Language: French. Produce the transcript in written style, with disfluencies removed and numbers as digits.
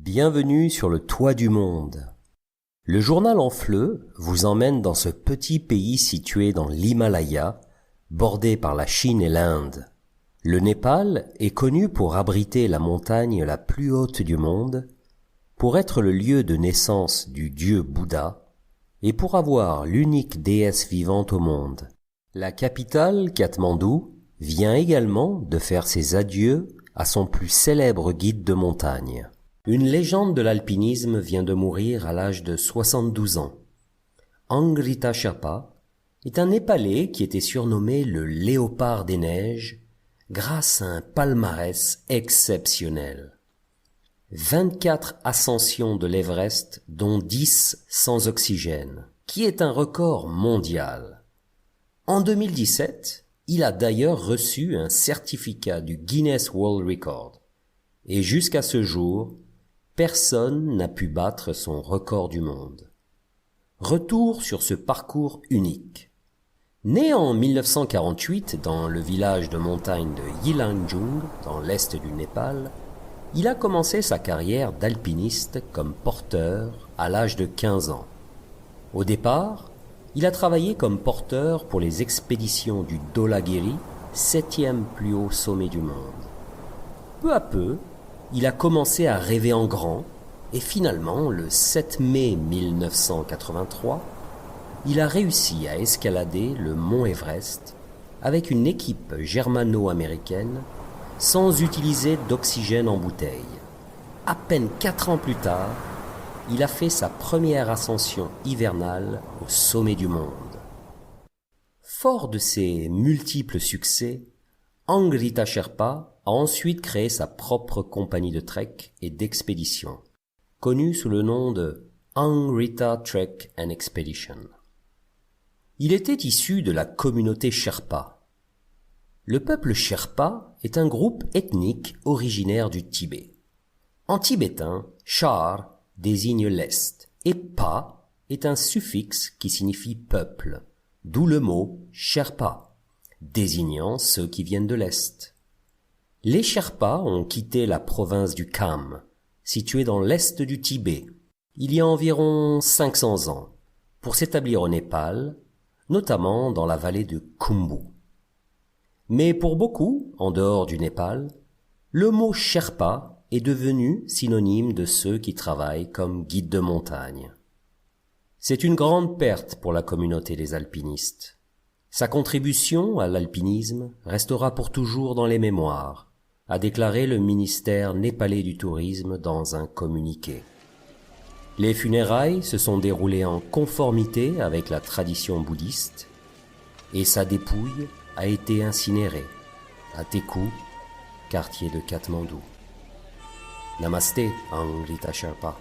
Bienvenue sur le toit du monde. Le journal en fleu vous emmène dans ce petit pays situé dans l'Himalaya, bordé par la Chine et l'Inde. Le Népal est connu pour abriter la montagne la plus haute du monde, pour être le lieu de naissance du dieu Bouddha et pour avoir l'unique déesse vivante au monde. La capitale, Katmandou, vient également de faire ses adieux à son plus célèbre guide de montagne. Une légende de l'alpinisme vient de mourir à l'âge de 72 ans. Angrita Sherpa est un Népalais qui était surnommé le léopard des neiges grâce à un palmarès exceptionnel. 24 ascensions de l'Everest, dont 10 sans oxygène, qui est un record mondial. En 2017, il a d'ailleurs reçu un certificat du Guinness World Record. Et jusqu'à ce jour, personne n'a pu battre son record du monde. Retour sur ce parcours unique. Né en 1948 dans le village de montagne de Yilangjung, dans l'est du Népal, il a commencé sa carrière d'alpiniste comme porteur à l'âge de 15 ans. Au départ, il a travaillé comme porteur pour les expéditions du Dhaulagiri, 7e plus haut sommet du monde. Peu à peu, il a commencé à rêver en grand et finalement, le 7 mai 1983, il a réussi à escalader le mont Everest avec une équipe germano-américaine sans utiliser d'oxygène en bouteille. À peine 4 ans plus tard, il a fait sa première ascension hivernale au sommet du monde. Fort de ses multiples succès, Angrita Sherpa a ensuite créé sa propre compagnie de trek et d'expédition, connue sous le nom de Angrita Trek and Expedition. Il était issu de la communauté Sherpa. Le peuple Sherpa est un groupe ethnique originaire du Tibet. En tibétain, Char désigne l'Est et Pa est un suffixe qui signifie peuple, d'où le mot Sherpa, désignant ceux qui viennent de l'Est. Les Sherpas ont quitté la province du Kham, située dans l'Est du Tibet, il y a environ 500 ans, pour s'établir au Népal, notamment dans la vallée de Khumbu. Mais pour beaucoup, en dehors du Népal, le mot Sherpa est devenu synonyme de ceux qui travaillent comme guides de montagne. C'est une grande perte pour la communauté des alpinistes. Sa contribution à l'alpinisme restera pour toujours dans les mémoires, a déclaré le ministère népalais du tourisme dans un communiqué. Les funérailles se sont déroulées en conformité avec la tradition bouddhiste et sa dépouille a été incinérée à Teku, quartier de Katmandou. Namasté, Angrita Sherpa.